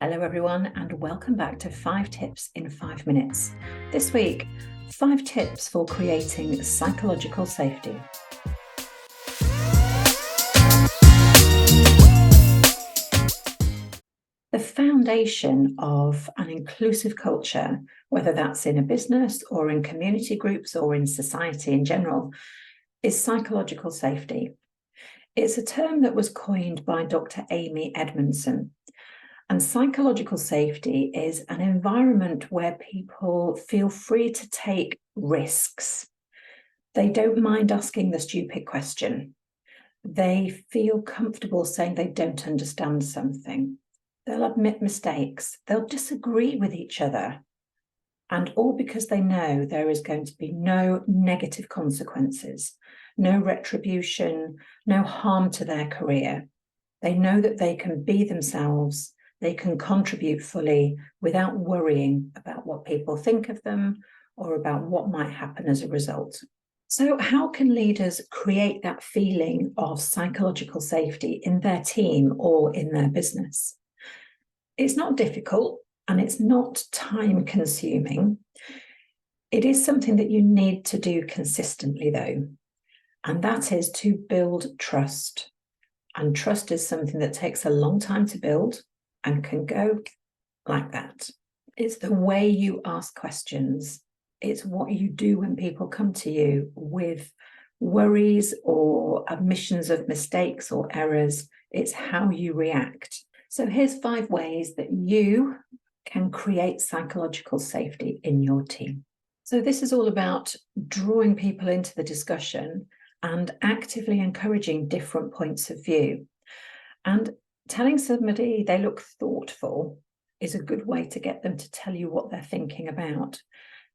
Hello everyone, and welcome back to 5 Tips in 5 Minutes. This week, 5 tips for creating psychological safety. The foundation of an inclusive culture, whether that's in a business or in community groups or in society in general, is psychological safety. It's a term that was coined by Dr. Amy Edmondson. And psychological safety is an environment where people feel free to take risks. They don't mind asking the stupid question. They feel comfortable saying they don't understand something. They'll admit mistakes. They'll disagree with each other. And all because they know there is going to be no negative consequences, no retribution, no harm to their career. They know that they can be themselves. They can contribute fully without worrying about what people think of them or about what might happen as a result. So how can leaders create that feeling of psychological safety in their team or in their business? It's not difficult and it's not time-consuming. It is something that you need to do consistently, though, and that is to build trust. And trust is something that takes a long time to build and can go like that. It's the way you ask questions. It's what you do when people come to you with worries or admissions of mistakes or errors. It's how you react. So here's 5 ways that you can create psychological safety in your team. So this is all about drawing people into the discussion and actively encouraging different points of view. And telling somebody they look thoughtful is a good way to get them to tell you what they're thinking about.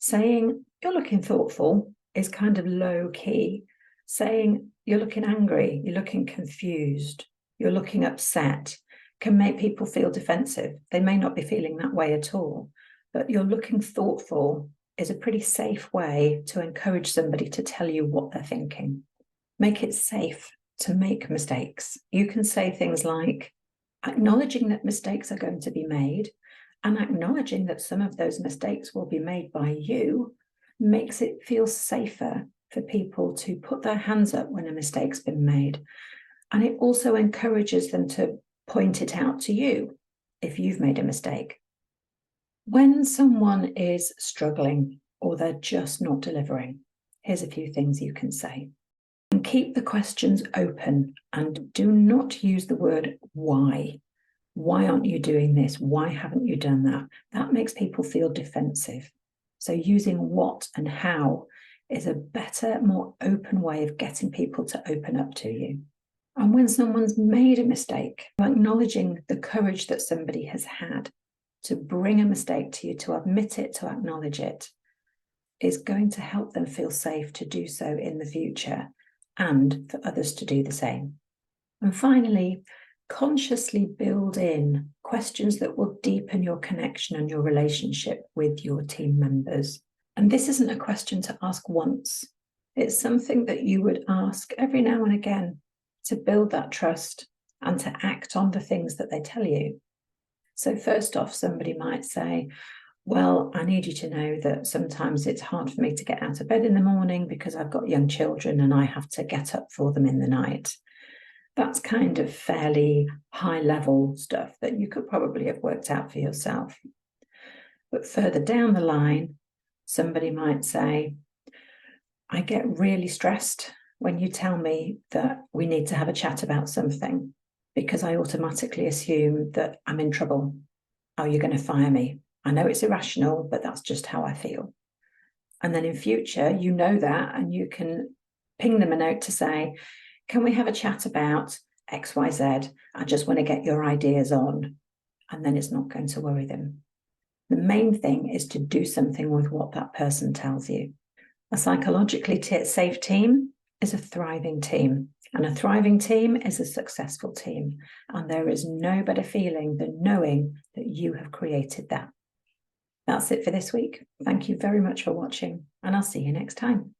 Saying you're looking thoughtful is kind of low key. Saying you're looking angry, you're looking confused, you're looking upset can make people feel defensive. They may not be feeling that way at all, but you're looking thoughtful is a pretty safe way to encourage somebody to tell you what they're thinking. Make it safe to make mistakes. You can say things like, acknowledging that mistakes are going to be made and acknowledging that some of those mistakes will be made by you makes it feel safer for people to put their hands up when a mistake's been made. And it also encourages them to point it out to you if you've made a mistake. When someone is struggling or they're just not delivering, here's a few things you can say. And keep the questions open and do not use the word why. Why aren't you doing this? Why haven't you done that? That makes people feel defensive. So using what and how is a better, more open way of getting people to open up to you. And when someone's made a mistake, acknowledging the courage that somebody has had to bring a mistake to you, to admit it, to acknowledge it, is going to help them feel safe to do so in the future and for others to do the same. And finally, consciously build in questions that will deepen your connection and your relationship with your team members. And this isn't a question to ask once. It's something that you would ask every now and again to build that trust and to act on the things that they tell you. So first off, somebody might say, well, I need you to know that sometimes it's hard for me to get out of bed in the morning because I've got young children and I have to get up for them in the night. That's kind of fairly high level stuff that you could probably have worked out for yourself. But further down the line, somebody might say, I get really stressed when you tell me that we need to have a chat about something because I automatically assume that I'm in trouble. Oh, you're going to fire me. I know it's irrational, but that's just how I feel. And then in future, you know that, and you can ping them a note to say, can we have a chat about XYZ? I just want to get your ideas on. And then it's not going to worry them. The main thing is to do something with what that person tells you. A psychologically safe team is a thriving team. And a thriving team is a successful team. And there is no better feeling than knowing that you have created that. That's it for this week. Thank you very much for watching, and I'll see you next time.